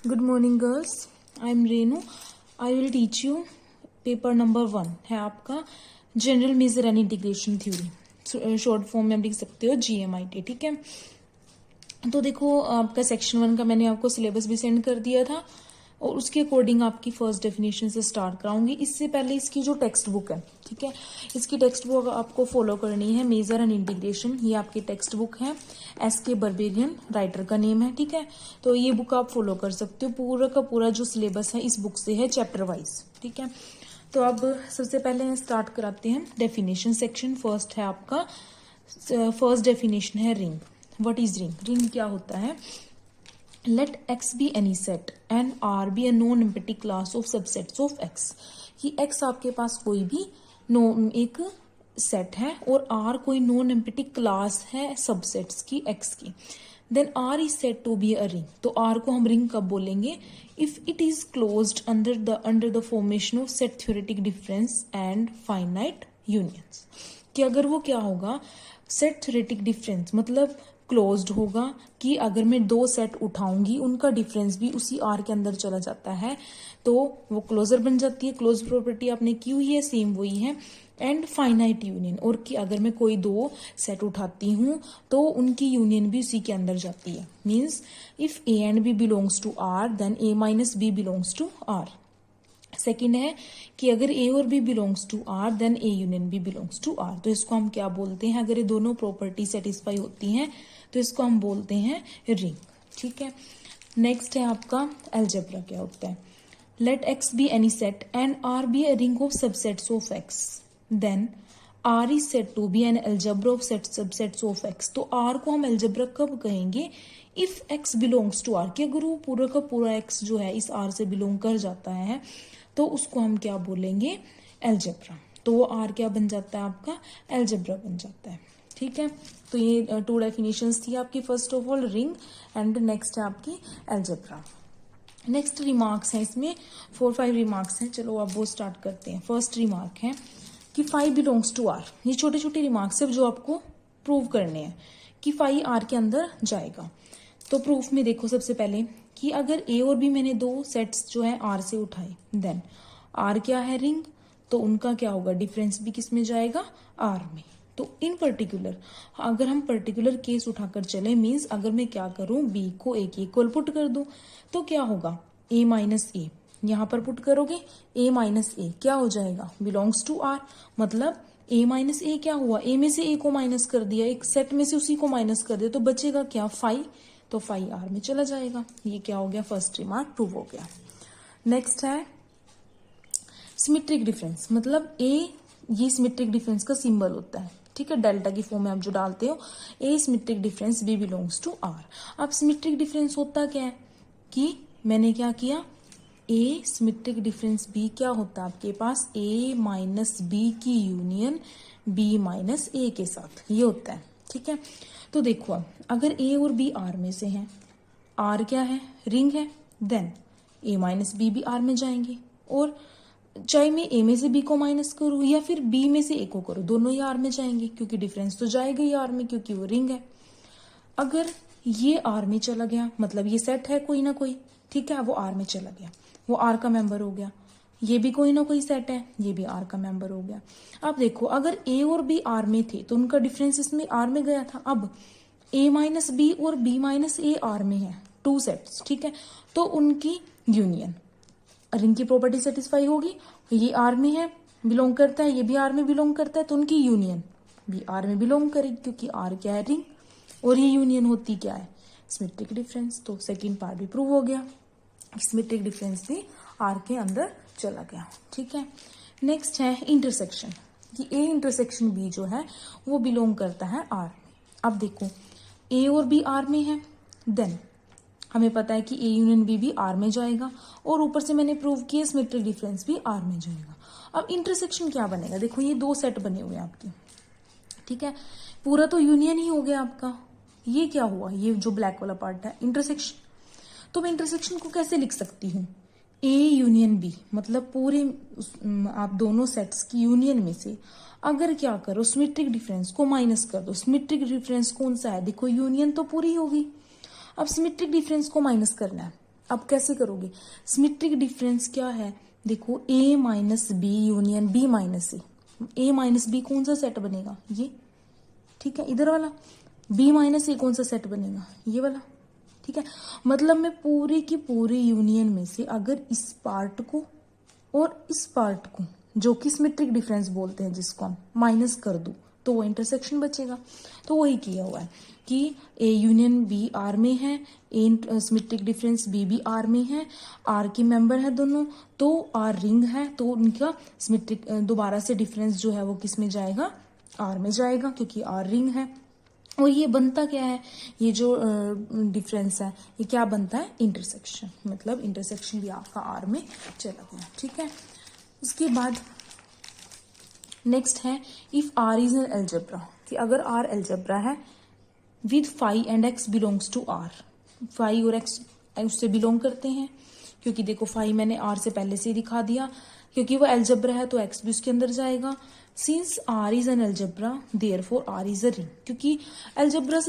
Good morning girls, I am Renu. I will teach you paper number 1 है आपका general measure and integration theory. Short form में आप लिख सकते हो GMIT. ठीक है, तो देखो आपका सेक्शन 1 का मैंने आपको सिलेबस भी सेंड कर दिया था और उसके अकॉर्डिंग आपकी फर्स्ट डेफिनेशन से स्टार्ट कराऊंगी. इससे पहले इसकी जो टेक्स्ट बुक है, ठीक है, इसकी टेक्स्ट बुक आपको फॉलो करनी है. मेजर एंड इंटीग्रेशन, ये आपकी टेक्स्ट बुक है. SK बर्बेरियन राइटर का नेम है. ठीक है, तो ये बुक आप फॉलो कर सकते हो. पूरा का पूरा जो सिलेबस है इस बुक से है, चैप्टर वाइज. ठीक है, तो अब सबसे पहले स्टार्ट कराते हैं डेफिनेशन सेक्शन. फर्स्ट है आपका, फर्स्ट डेफिनेशन है ring. What is ring? Ring क्या होता है? Let X be any set and R be a non-empty class of subsets of X. कि X आपके पास कोई भी एक सेट है और R कोई नॉन एम्पिटी क्लास है सबसेट्स की X की. Then R is said to be a ring. तो R को हम रिंग कब बोलेंगे? If it is closed under the formation of set theoretic difference and finite unions. कि अगर वो क्या होगा, सेट थ्योरेटिक डिफरेंस मतलब क्लोज्ड होगा कि अगर मैं दो सेट उठाऊंगी उनका डिफरेंस भी उसी आर के अंदर चला जाता है तो वो क्लोजर बन जाती है. क्लोज प्रॉपर्टी आपने की हुई है, सेम वही है. एंड फाइनाइट यूनियन, और कि अगर मैं कोई दो सेट उठाती हूँ तो उनकी यूनियन भी उसी के अंदर जाती है. Means if A and B belongs to R then A minus B belongs to R. Second है कि अगर A और B belongs to R then A union B belongs to R. तो इसको हम क्या बोलते हैं? अगर ये दोनों प्रॉपर्टी सेटिस्फाई होती हैं तो इसको हम बोलते हैं रिंग. ठीक है, नेक्स्ट है आपका अलजेब्रा. क्या होता है? Let X be any set and R be a ring of subsets of X, then R is said to be an algebra of subsets of X. तो R को हम अलजेब्रा कब कहेंगे? If X belongs to R, कि अगर वो पूरा का पूरा X जो है इस R से बिलोंग कर जाता है तो उसको हम क्या बोलेंगे? अलजेब्रा. तो वो R क्या बन जाता है? आपका अलजेब्रा बन जाता है. ठीक है, तो ये 2 डेफिनेशंस थी आपकी. First of all ring and next है आपकी अलजेब्रा. नेक्स्ट रिमार्क्स हैं इसमें, 4-5 रिमार्क्स हैं. चलो अब वो स्टार्ट करते हैं. फर्स्ट रिमार्क है कि फाई बिलोंग्स टू आर. ये छोटे छोटे रिमार्क्स है जो आपको प्रूव करने हैं कि फाई आर के अंदर जाएगा. तो प्रूफ में देखो सबसे पहले कि अगर A और B मैंने दो सेट्स जो है R से उठाए देन R क्या है? रिंग. तो उनका क्या होगा? डिफरेंस भी किस में जाएगा? R में. तो इन पर्टिकुलर अगर हम पर्टिकुलर केस उठाकर चले, मीन्स अगर मैं क्या करूं, B को A के इक्वल पुट कर दूं तो क्या होगा? A माइनस A यहां पर पुट करोगे, A माइनस A क्या हो जाएगा? Belongs to R. मतलब A माइनस A क्या हुआ? A में से A को माइनस कर दिया, एक सेट में से उसी को माइनस कर दिया, तो बचेगा क्या? फाई. तो फाई R में चला जाएगा. ये क्या हो गया? फर्स्ट रिमार्क प्रूव हो गया. नेक्स्ट है सिमेट्रिक डिफरेंस. मतलब A ये सिमेट्रिक डिफरेंस का सिंबल होता है. ठीक है, डेल्टा की फॉर्म में आप जो डालते हो, A symmetric difference B belongs to R. अब सिमेट्रिक डिफरेंस होता क्या है कि मैंने क्या किया, A सिमेट्रिक डिफरेंस B क्या होता है आपके पास? A माइनस B की यूनियन B माइनस A के साथ, ये होता है. ठीक है, तो देखो अब अगर A और B R में से हैं, R क्या है? रिंग है. देन A माइनस B भी R में जाएंगे, और चाहे मैं A में से B को माइनस करूं या फिर B में से A को करूं, दोनों ही R में जाएंगे क्योंकि डिफरेंस तो जाएगा ही R में क्योंकि वो रिंग है. अगर ये R में चला गया मतलब ये सेट है कोई ना कोई, ठीक है, वो R में चला गया, वो R का मेंबर हो गया. ये भी कोई ना कोई सेट है, ये भी R का मेंबर हो गया. अब देखो अगर A और B R में थे तो उनका डिफरेंस इसमें R में गया था. अब A माइनस B और B माइनस A R में है, 2 सेट्स. ठीक है, तो उनकी यूनियन रिंग की प्रॉपर्टी सेटिस्फाई होगी. ये R में है, बिलोंग करता है, ये भी R में बिलोंग करता है, तो उनकी यूनियन भी R में बिलोंग करेगी क्योंकि R क्या है? रिंग. और ये यूनियन होती क्या है? Symmetric difference. तो सेकंड पार्ट भी प्रूव हो गया, सिमेट्रिक डिफरेंस भी R के अंदर चला गया. ठीक है, नेक्स्ट है इंटरसेक्शन. कि A इंटरसेक्शन B जो है वो बिलोंग करता है R में. अब देखो A और B R में है, देन हमें पता है कि A यूनियन B भी R में जाएगा, और ऊपर से मैंने प्रूव किया सिमेट्रिक डिफरेंस भी R में जाएगा. अब इंटरसेक्शन क्या बनेगा? देखो ये 2 सेट बने हुए हैं आपकी. ठीक है, पूरा तो यूनियन ही हो गया आपका. ये क्या हुआ? ये जो ब्लैक वाला पार्ट है इंटरसेक्शन. तो मैं इंटरसेक्शन को कैसे लिख सकती हूँ? A यूनियन B मतलब पूरे आप दोनों सेट्स की यूनियन में से अगर क्या करो, सिमेट्रिक डिफरेंस को माइनस कर दो. सिमेट्रिक डिफरेंस कौन सा है? देखो यूनियन तो पूरी होगी. अब सिमेट्रिक डिफरेंस को माइनस करना है अब कैसे करोगे? सिमेट्रिक डिफरेंस क्या है? देखो a minus B union b minus A minus B कौन सा सेट बनेगा? ये, ठीक है, इधर वाला। b माइनस ए कौन सा सेट बनेगा? ये वाला, ठीक है। मतलब मैं पूरी की पूरी यूनियन में से अगर इस पार्ट को और इस पार्ट को, जो कि सिमेट्रिक डिफरेंस बोलते हैं जिसको हम, माइनस कर दूं तो वो इंटरसेक्शन बचेगा। तो वही किया हुआ है कि ए यूनियन बी आर में है, ए सिमेट्रिक डिफरेंस बी भी आर में है, आर की मेंबर है दोनों, तो आर रिंग है, तो उनका सिमेट्रिक दोबारा से डिफरेंस जो है वो किस में जाएगा? आर में जाएगा, क्योंकि आर रिंग है। और ये बनता क्या है? ये जो डिफरेंस है ये क्या बनता है? इंटरसेक्शन। मतलब इंटरसेक्शन भी आपका आर में चला गया, ठीक है। उसके बाद नेक्स्ट है if R is an algebra, कि अगर आर अलजेब्रा है with phi and X belongs to R, phi और एक्स उससे बिलोंग करते हैं, क्योंकि देखो फाई मैंने आर से पहले से ही दिखा दिया, क्योंकि वो अलजेब्रा है तो एक्स भी उसके अंदर जाएगा। Since R is an algebra therefore R is a ring, क्योंकि अलजेब्रा से